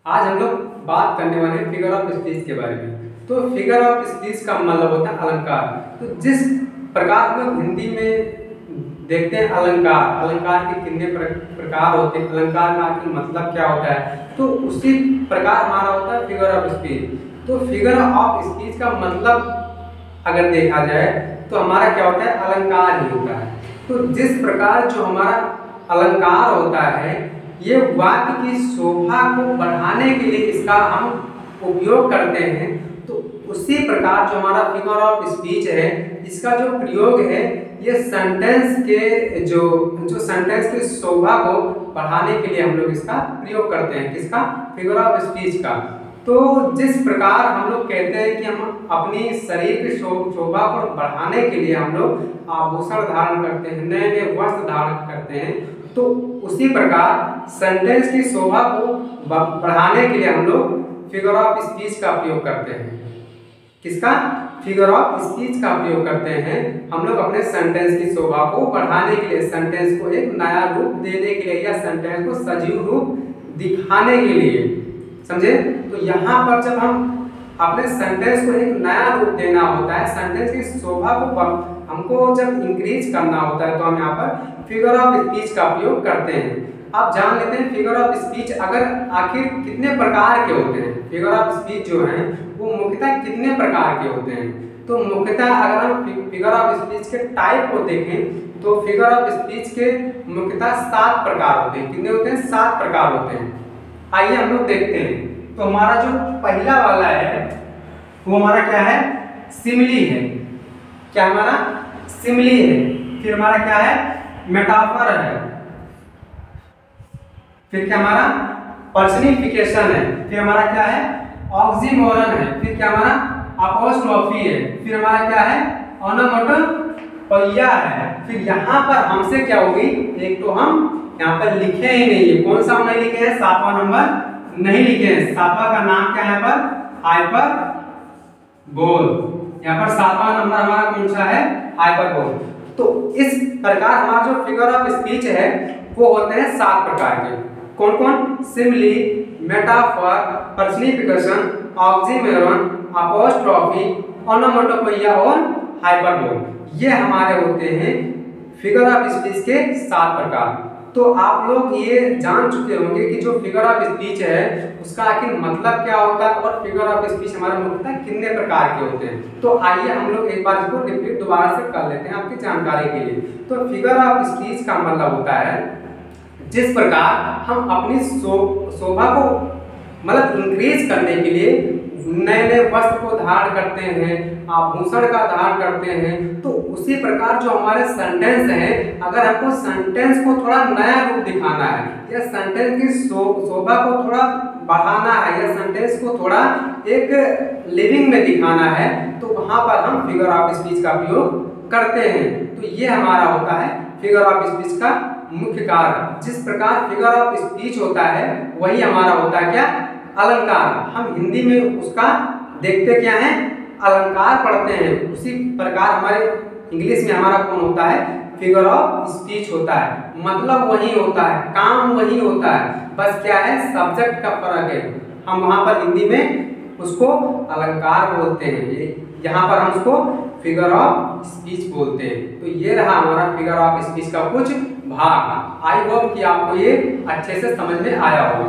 आज हम लोग बात करने वाले हैं फिगर ऑफ स्पीच के बारे में। तो फिगर ऑफ स्पीच का मतलब होता है अलंकार। तो जिस प्रकार हम लोग हिंदी में देखते हैं अलंकार के कितने प्रकार होते हैं, अलंकार का मतलब क्या होता है, तो उसी प्रकार हमारा होता है फिगर ऑफ स्पीच। तो फिगर ऑफ स्पीच का मतलब अगर देखा जाए तो हमारा क्या होता है, अलंकार ही होता है। तो जिस प्रकार जो हमारा अलंकार होता है, ये वाक्य की शोभा को बढ़ाने के लिए इसका हम उपयोग करते हैं। तो उसी प्रकार जो हमारा फिगर ऑफ स्पीच है, इसका जो प्रयोग है, ये सेंटेंस के जो सेंटेंस की शोभा को बढ़ाने के लिए हम लोग इसका प्रयोग करते हैं। किसका? फिगर ऑफ स्पीच का। तो जिस प्रकार हम लोग कहते हैं कि हम अपनी शरीर की शोभा को बढ़ाने के लिए हम लोग आभूषण धारण करते हैं, नए नए वस्त्र धारण करते हैं, तो उसी प्रकार सेंटेंस की शोभा को बढ़ाने के लिए हम लोग फिगर ऑफ स्पीच का प्रयोग करते हैं। किसका? फिगर ऑफ स्पीच का प्रयोग करते हैं हम लोग अपने सेंटेंस की शोभा को बढ़ाने के लिए, सेंटेंस को एक नया रूप देने के लिए, या सेंटेंस को सजीव रूप दिखाने के लिए। समझे? तो यहाँ पर जब हम अपने सेंटेंस को एक नया रूप देना होता है, सेंटेंस की शोभा को हमको जब इंक्रीज करना होता है, तो हम यहाँ पर फिगर ऑफ स्पीच का प्रयोग करते हैं। आप जान लेते हैं फिगर ऑफ स्पीच अगर आखिर कितने प्रकार के होते हैं। फिगर ऑफ स्पीच जो हैं वो मुख्यतः कितने प्रकार के होते हैं। तो मुख्यतः अगर हम फिगर ऑफ स्पीच के टाइप को देखें तो फिगर ऑफ स्पीच के मुख्यतः 7 प्रकार होते हैं। कितने होते हैं? 7 प्रकार होते हैं। आइए हम लोग देखते हैं। तो हमारा जो पहला वाला है वो हमारा क्या है? सिमिली है। क्या हमारा? सिमिली है। फिर हमारा क्या है? मेटाफर है। फिर क्या हमारा? पर्सनिफिकेशन है। फिर हमारा क्या है? ऑक्सीमोरन है। फिर क्या हमारा? अपोस्ट्रोफी है। फिर हमारा क्या है? ओनोमेटोपोइया है। फिर यहाँ पर हमसे क्या होगी, एक तो हम यहाँ पर लिखे ही नहीं है। कौन सा हम नहीं लिखे हैं? 7वां नंबर नहीं लिखे हैं। 7वां का नाम क्या है? यहाँ पर हाइपरबोल। यहाँ पर 7वां नंबर हमारा कौन सा है? हाइपरबोल। तो इस प्रकार हमारा जो फिगर ऑफ स्पीच है वो होते हैं 7 प्रकार के। कौन कौन? Simile, metaphor, personification, oxymoron, apostrophe, ओनोमेटोपोइया और हाइपरबोल। ये हमारे होते हैं फिगर ऑफ स्पीच के 7 प्रकार। तो आप लोग ये जान चुके होंगे कि जो फिगर ऑफ स्पीच है उसका आखिर मतलब क्या होता है और फिगर ऑफ स्पीच हमारे मुख्यतः कितने प्रकार के होते हैं। तो आइए हम लोग एक बार इसको रिपीट दोबारा से कर लेते हैं आपकी जानकारी के लिए। तो फिगर ऑफ स्पीच का मतलब होता है जिस प्रकार हम अपनी शोभा को मतलब इंक्रीज करने के लिए नए नए वस्त्र को धारण करते हैं, आभूषण का धारण करते हैं। तो उसी प्रकार जो हमारे सेंटेंस है, अगर हमको सेंटेंस को थोड़ा नया रूप दिखाना है, या सेंटेंस की शोभा को थोड़ा बढ़ाना है, या सेंटेंस को थोड़ा एक लिविंग में दिखाना है, तो वहां पर हम फिगर ऑफ स्पीच का प्रयोग करते हैं। तो ये हमारा होता है फिगर ऑफ स्पीच का मुख्य कार्य। जिस प्रकार फिगर ऑफ स्पीच होता है वही हमारा होता है क्या? अलंकार। हम हिंदी में उसका देखते क्या है? अलंकार पढ़ते हैं। उसी प्रकार हमारे इंग्लिश में हमारा कौन होता है? फिगर ऑफ स्पीच होता है। मतलब वही होता है, काम वही होता है, बस क्या है? सब्जेक्ट का फर्क है। हम वहां पर हिंदी में उसको अलंकार बोलते हैं, यहाँ पर हम उसको फिगर ऑफ स्पीच बोलते हैं। तो ये रहा हमारा फिगर ऑफ स्पीच का कुछ भाग। आई होप कि आपको ये अच्छे से समझ में आया होगा।